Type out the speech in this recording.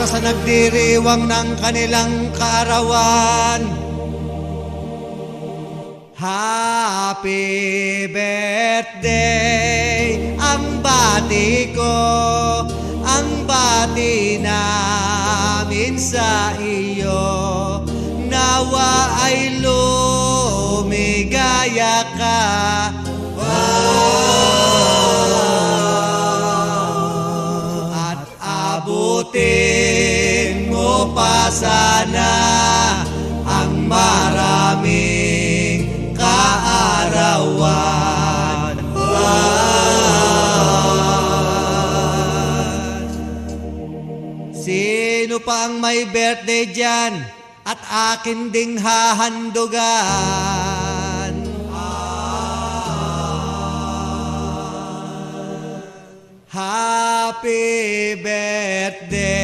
para sa nagdiriwang ng kanilang kaarawan. Happy birthday, ang bati ko, ang bati namin sa iyo. Nawa ay lumigaya ka, at abutin mo pa sana ang maraming kaarawan. Sino pa ang may birthday dyan at akin ding hahandugan? Happy birthday.